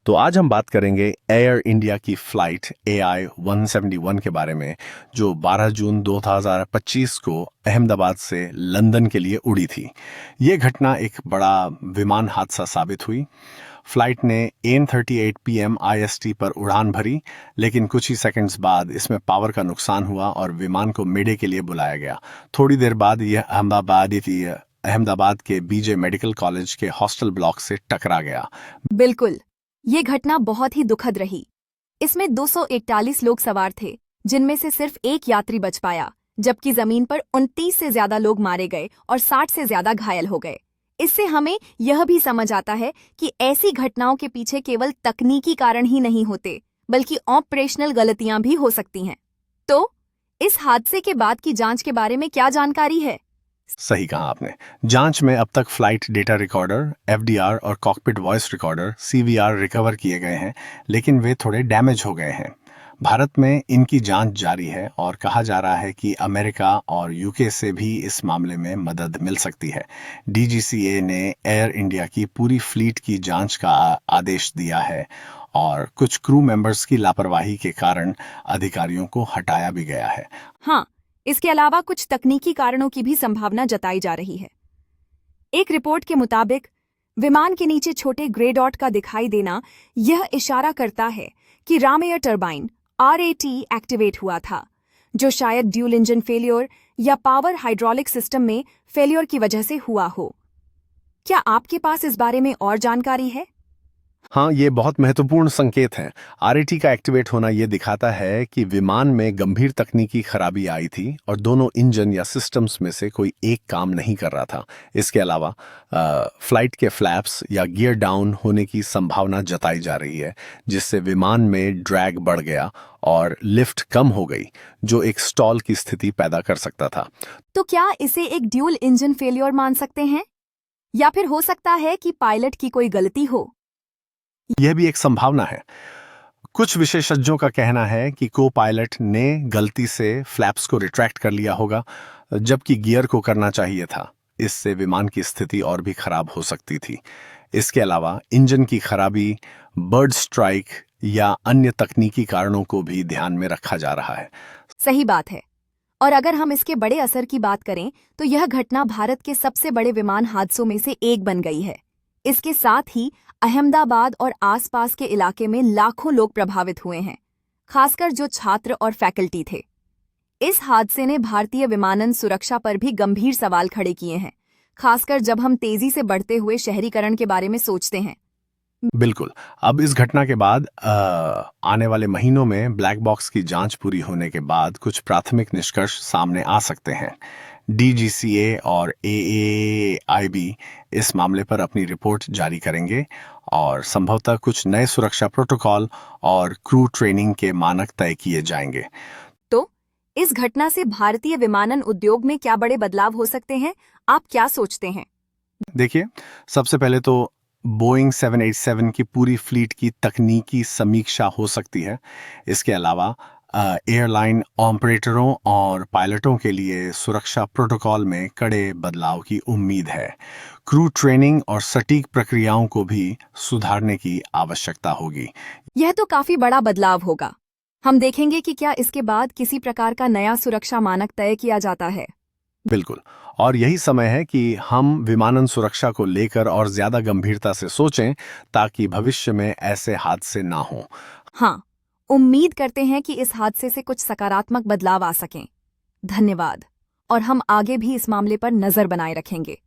तो आज हम बात करेंगे एयर इंडिया की फ्लाइट AI 171 के बारे में, जो 12 जून 2025 को अहमदाबाद से लंदन के लिए उड़ी थी। ये घटना एक बड़ा विमान हादसा साबित हुई। फ्लाइट ने 8:38 PM IST पर उड़ान भरी, लेकिन कुछ ही सेकंड्स बाद इसमें पावर का नुकसान हुआ और विमान को मेडे के लिए बुलाया गया। थोड़ी देर बाद यह अहमदाबाद के BJ मेडिकल कॉलेज के हॉस्टल ब्लॉक से टकरा गया। बिल्कुल, ये घटना बहुत ही दुखद रही। इसमें 241 लोग सवार थे, जिनमें से सिर्फ एक यात्री बच पाया, जबकि जमीन पर 29 से ज्यादा लोग मारे गए और 60 से ज्यादा घायल हो गए। इससे हमें यह भी समझ आता है कि ऐसी घटनाओं के पीछे केवल तकनीकी कारण ही नहीं होते, बल्कि ऑपरेशनल गलतियां भी हो सकती हैं। तो इस हादसे के बाद की जांच के बारे में क्या जानकारी है? सही कहा आपने। जांच में अब तक फ्लाइट डेटा रिकॉर्डर, FDR और cockpit voice recorder CVR recover किए गए हैं, लेकिन वे थोड़े डैमेज हो गए हैं। भारत में इनकी जांच जारी है और कहा जा रहा है कि अमेरिका और UK से भी इस मामले में मदद मिल सकती है। DGCA ने एयर इंडिया की पूरी फ्लीट की जांच का आदेश दिया है और कुछ क्रू मेंबर्स की लापरवाही के कारण अधिकारियों को हटाया भी गया है। हाँ, इसके अलावा कुछ तकनीकी कारणों की भी संभावना जताई जा रही है। एक रिपोर्ट के मुताबिक विमान के नीचे छोटे ग्रे डॉट का दिखाई देना यह इशारा करता है कि Ram air turbine RAT activate हुआ था, जो शायद ड्यूल इंजन फेलियर या पावर हाइड्रोलिक सिस्टम में फेलियर की वजह से हुआ हो। क्या आपके पास इस बारे में और जानकारी है? हाँ, ये बहुत महत्वपूर्ण संकेत है। RAT का एक्टिवेट होना ये दिखाता है कि विमान में गंभीर तकनीकी खराबी आई थी और दोनों इंजन या सिस्टम्स में से कोई एक काम नहीं कर रहा था। इसके अलावा फ्लाइट के फ्लैप्स या गियर डाउन होने की संभावना जताई जा रही है, जिससे विमान में ड्रैग बढ़ गया और लिफ्ट कम हो गई, जो एक स्टॉल की स्थिति पैदा कर सकता था। तो क्या इसे एक ड्यूल इंजन फेलियर मान सकते हैं, या फिर हो सकता है कि पायलट की कोई गलती हो? यह भी एक संभावना है। कुछ विशेषज्ञों का कहना है कि को पायलट ने गलती से फ्लैप्स को रिट्रैक्ट कर लिया होगा, जबकि गियर को करना चाहिए था। इससे विमान की स्थिति और भी खराब हो सकती थी। इसके अलावा इंजन की खराबी, बर्ड स्ट्राइक या अन्य तकनीकी कारणों को भी ध्यान में रखा जा रहा है। सही बात है। और अगर हम इसके बड़े असर की बात करें, तो यह घटना भारत के सबसे बड़े विमान हादसों में से एक बन गई है। इसके साथ ही अहमदाबाद और आसपास के इलाके में लाखों लोग प्रभावित हुए हैं, खासकर जो छात्र और फैकल्टी थे। इस हादसे ने भारतीय विमानन सुरक्षा पर भी गंभीर सवाल खड़े किए हैं, खासकर जब हम तेजी से बढ़ते हुए शहरीकरण के बारे में सोचते हैं। बिल्कुल। अब इस घटना के बाद आने वाले महीनों में ब्लैक बॉक्स की जांच पूरी होने के बाद कुछ प्राथमिक निष्कर्ष सामने आ सकते हैं। DGCA और AAIB इस मामले पर अपनी रिपोर्ट जारी करेंगे और संभवतः कुछ नए सुरक्षा प्रोटोकॉल और क्रू ट्रेनिंग के मानक तय किए जाएंगे। तो इस घटना से भारतीय विमानन उद्योग में क्या बड़े बदलाव हो सकते हैं? आप क्या सोचते हैं? देखिए, सबसे पहले तो बोइंग 787 की पूरी फ्लीट की तकनीकी समीक्षा हो सकती है। इसके अलावा एयरलाइन ऑपरेटरों और पायलटों के लिए सुरक्षा प्रोटोकॉल में कड़े बदलाव की उम्मीद है। क्रू ट्रेनिंग और सटीक प्रक्रियाओं को भी सुधारने की आवश्यकता होगी। यह तो काफी बड़ा बदलाव होगा। हम देखेंगे कि क्या इसके बाद किसी प्रकार का नया सुरक्षा मानक तय किया जाता है। बिल्कुल, और यही समय है कि हम विमानन सुरक्षा को लेकर और ज्यादा गंभीरता से सोचें, ताकि भविष्य में ऐसे हादसे ना हों। हाँ, उम्मीद करते हैं कि इस हादसे से कुछ सकारात्मक बदलाव आ सकें। धन्यवाद, और हम आगे भी इस मामले पर नजर बनाए रखेंगे।